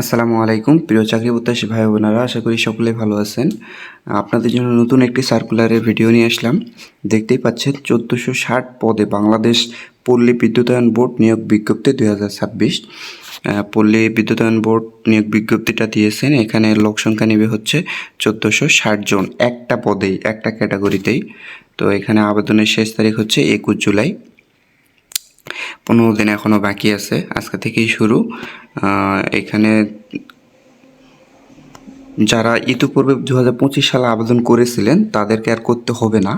আসসালামু আলাইকুম প্রিয় চাকরি প্রত্যাশী ভাই বোনেরা, আশা করি সকলে ভালো আছেন। আপনাদের জন্য নতুন একটি সার্কুলারের ভিডিও নিয়ে আসলাম। দেখতেই পাচ্ছেন 1460 পদে বাংলাদেশ পল্লী বিদ্যুতায়ন বোর্ড নিয়োগ বিজ্ঞপ্তি 2026। পল্লী বিদ্যুতায়ন বোর্ড নিয়োগ বিজ্ঞপ্তিটা দিয়েছেন। এখানে লোক সংখ্যা নেবে হচ্ছে 1460 জন, একটা পদেই, একটা ক্যাটাগরিতেই। তো এখানে আবেদনের শেষ তারিখ হচ্ছে 21 জুলাই। 15 দিন এখনও বাকি আছে, আজকে থেকেই শুরু। এখানে যারা ইতিপূর্বে 2025 সালে আবেদন করেছিলেন তাদেরকে আর করতে হবে না,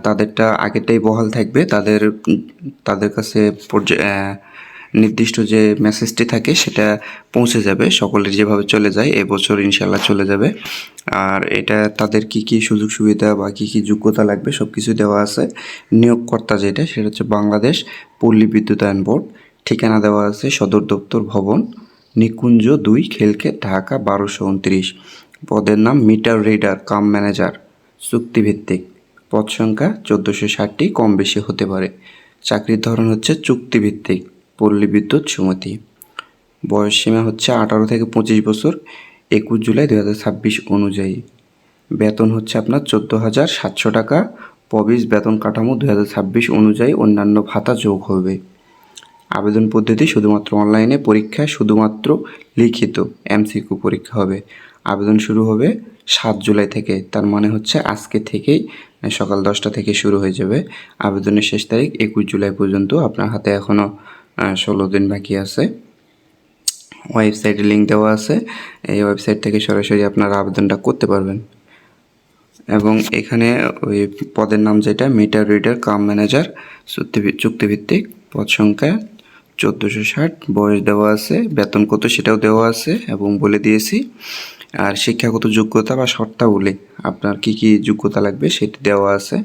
তাদেরটা আগেরটাই বহাল থাকবে। তাদের কাছে নির্দিষ্ট যে মেসেজটি থাকে সেটা পৌঁছে যাবে, সকলের যেভাবে চলে যায় এবছর ইনশাল্লাহ চলে যাবে। আর এটা তাদের কি কি সুযোগ সুবিধা বা কি কি যোগ্যতা লাগবে সব কিছু দেওয়া আছে। নিয়োগকর্তা যেটা সেটা হচ্ছে বাংলাদেশ পল্লী বিদ্যুতায়ন বোর্ড। ঠিকানা দেওয়া আছে সদর দপ্তর ভবন, নিকুঞ্জ 2, খেলকে, ঢাকা 1229। পদের নাম মিটার রিডার কাম ম্যানেজার, চুক্তিভিত্তিক। পদ সংখ্যা 1460টি, কম বেশি হতে পারে। চাকরির ধরন হচ্ছে চুক্তিভিত্তিক, পল্লী বিদ্যুৎ সমিতি। বয়স সীমা হচ্ছে 18 থেকে 25 বছর, 21 জুলাই 2026 অনুযায়ী। বেতন হচ্ছে আপনার 14,700 টাকা। প্রবিস বেতন কাঠামো 2026 অনুযায়ী অন্যান্য ভাতা যোগ হবে। আবেদন পদ্ধতি শুধুমাত্র অনলাইনে, পরীক্ষা শুধুমাত্র লিখিত এমসিকিউ পরীক্ষা হবে। আবেদন শুরু হবে 7 জুলাই থেকে, তার মানে হচ্ছে আজকে থেকেই সকাল 10টা থেকে শুরু হয়ে যাবে। আবেদনের শেষ তারিখ 21 জুলাই পর্যন্ত। আপনার হাতে এখনও 16 দিন বাকি আছে। ওয়েবসাইটে লিঙ্ক দেওয়া আছে, এই ওয়েবসাইট থেকে সরাসরি আপনারা আবেদনটা করতে পারবেন। এবং এখানে ওই পদের নাম যেটা মিটার রিডার কাম ম্যানেজার, চুক্তিভিত্তিক। পদ সংখ্যা 1460, বয়স দেওয়া আছে, বেতন কত সেটাও দেওয়া আছে এবং বলে দিয়েছি। আর শিক্ষাগত যোগ্যতা বা শর্তাবলী, আপনার কি কি যোগ্যতা লাগবে সেটি দেওয়া আছে।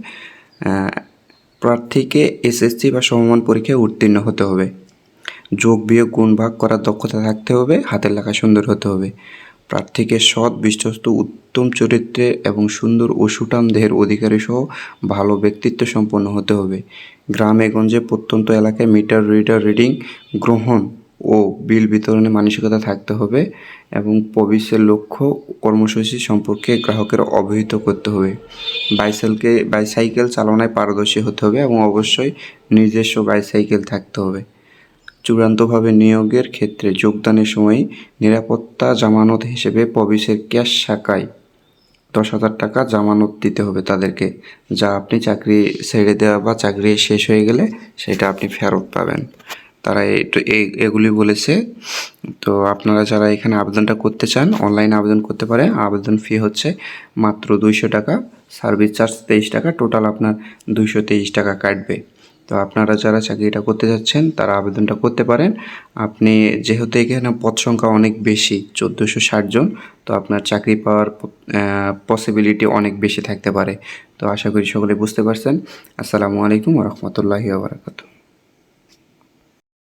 প্রার্থীকে এসএসসি বা সমমান পরীক্ষায় উত্তীর্ণ হতে হবে। যোগ বিয়োগ গুণ ভাগ করার দক্ষতা থাকতে হবে, হাতের লেখা সুন্দর হতে হবে। প্রার্থীকে সৎ, বিশ্বস্ত, উত্তম চরিত্রে এবং সুন্দর ও সুঠাম দেহের অধিকারী সহ ভালো ব্যক্তিত্ব সম্পন্ন হতে হবে। গ্রামে গঞ্জে প্রত্যন্ত এলাকায় মিটার রিডার রিডিং গ্রহণ ও বিল বিতরণে মানসিকতা থাকতে হবে এবং প্রবেশের লক্ষ্য কর্মসূচি সম্পর্কে গ্রাহকের অবহিত করতে হবে। বাইসাইকেল চালনায় পারদর্শী হতে হবে এবং অবশ্যই নিজস্ব বাইসাইকেল থাকতে হবে। চূড়ান্তভাবে নিয়োগের ক্ষেত্রে যোগদানের সময় নিরাপত্তা জামানত হিসেবে প্রবেশের ক্যাশ শাখায় 10,000 টাকা জামানত দিতে হবে তাদেরকে, যা আপনি চাকরি ছেড়ে দেওয়া বা চাকরি শেষ হয়ে গেলে সেটা আপনি ফেরত পাবেন। তারা এগুলি বলেছে। তো আপনারা যারা এখানে আবেদনটা করতে চান অনলাইনে আবেদন করতে পারেন। আবেদন ফি হচ্ছে মাত্র 200 টাকা, সার্ভিস চার্জ 23 টাকা, টোটাল আপনার 223 টাকা কাটবে। তো আপনারা যারা চাকরিটা করতে যাচ্ছেন তারা আবেদনটা করতে পারেন। আপনি যেহেতু এখানে পদ সংখ্যা অনেক বেশি, 1460 জন, তো আপনার চাকরি পাওয়ার পসিবিলিটি অনেক বেশি থাকতে পারে। তো আশা করি সকলে বুঝতে পারছেন। আসসালামু আলাইকুম ওয়া রাহমাতুল্লাহি ওয়া বারাকাতুহু।